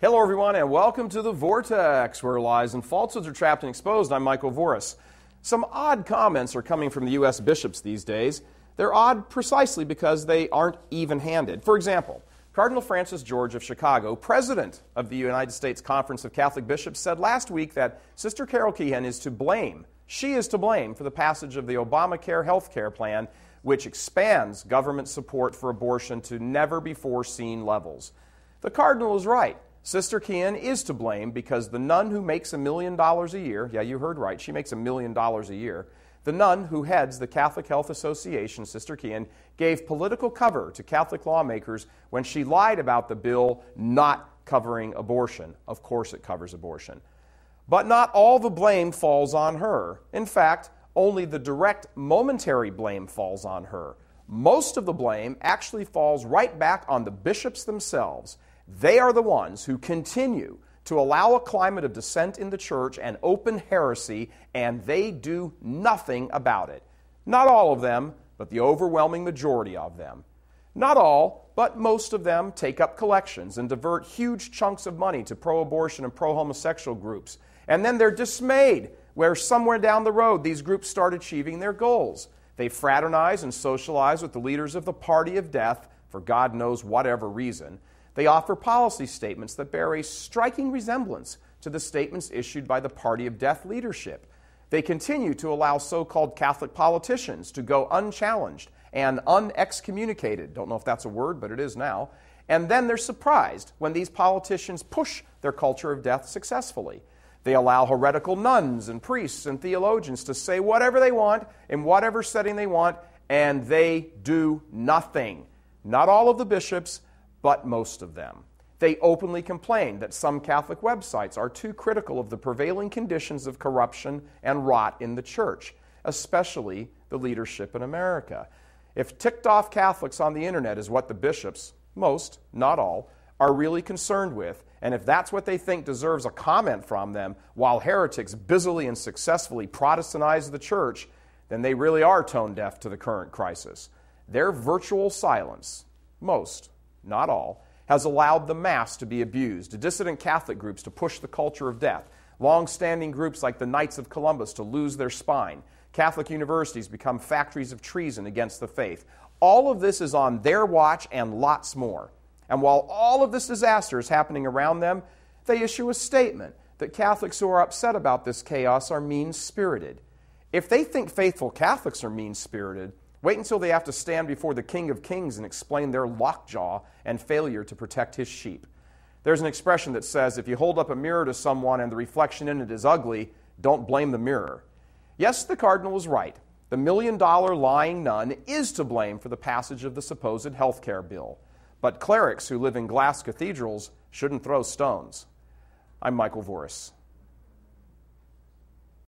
Hello, everyone, and welcome to The Vortex, where lies and falsehoods are trapped and exposed. I'm Michael Voris. Some odd comments are coming from the U.S. bishops these days. They're odd precisely because they aren't even-handed. For example, Cardinal Francis George of Chicago, president of the United States Conference of Catholic Bishops, said last week that Sister Carol Keehan is to blame. She is to blame for the passage of the Obamacare health care plan, which expands government support for abortion to never-before-seen levels. The Cardinal is right. Sister Keehan is to blame because the nun who makes $1 million a year, yeah, you heard right, she makes $1 million a year, the nun who heads the Catholic Health Association, Sister Keehan, gave political cover to Catholic lawmakers when she lied about the bill not covering abortion. Of course it covers abortion. But not all the blame falls on her. In fact, only the direct momentary blame falls on her. Most of the blame actually falls right back on the bishops themselves. They are the ones who continue to allow a climate of dissent in the church and open heresy, and they do nothing about it. Not all of them, but the overwhelming majority of them. Not all, but most of them take up collections and divert huge chunks of money to pro-abortion and pro-homosexual groups. And then they're dismayed where somewhere down the road these groups start achieving their goals. They fraternize and socialize with the leaders of the party of death for God knows whatever reason. They offer policy statements that bear a striking resemblance to the statements issued by the party of death leadership. They continue to allow so-called Catholic politicians to go unchallenged and unexcommunicated. Don't know if that's a word, but it is now. And then they're surprised when these politicians push their culture of death successfully. They allow heretical nuns and priests and theologians to say whatever they want in whatever setting they want, and they do nothing. Not all of the bishops, but most of them. They openly complain that some Catholic websites are too critical of the prevailing conditions of corruption and rot in the church, especially the leadership in America. If ticked-off Catholics on the internet is what the bishops, most, not all, are really concerned with, and if that's what they think deserves a comment from them while heretics busily and successfully Protestantize the church, then they really are tone-deaf to the current crisis. Their virtual silence, most, not all, has allowed the Mass to be abused, dissident Catholic groups to push the culture of death, long-standing groups like the Knights of Columbus to lose their spine, Catholic universities become factories of treason against the faith. All of this is on their watch and lots more. And while all of this disaster is happening around them, they issue a statement that Catholics who are upset about this chaos are mean-spirited. If they think faithful Catholics are mean-spirited, wait until they have to stand before the King of Kings and explain their lockjaw and failure to protect his sheep. There's an expression that says, if you hold up a mirror to someone and the reflection in it is ugly, don't blame the mirror. Yes, the Cardinal is right. The $1 million lying nun is to blame for the passage of the supposed health care bill. But clerics who live in glass cathedrals shouldn't throw stones. I'm Michael Voris.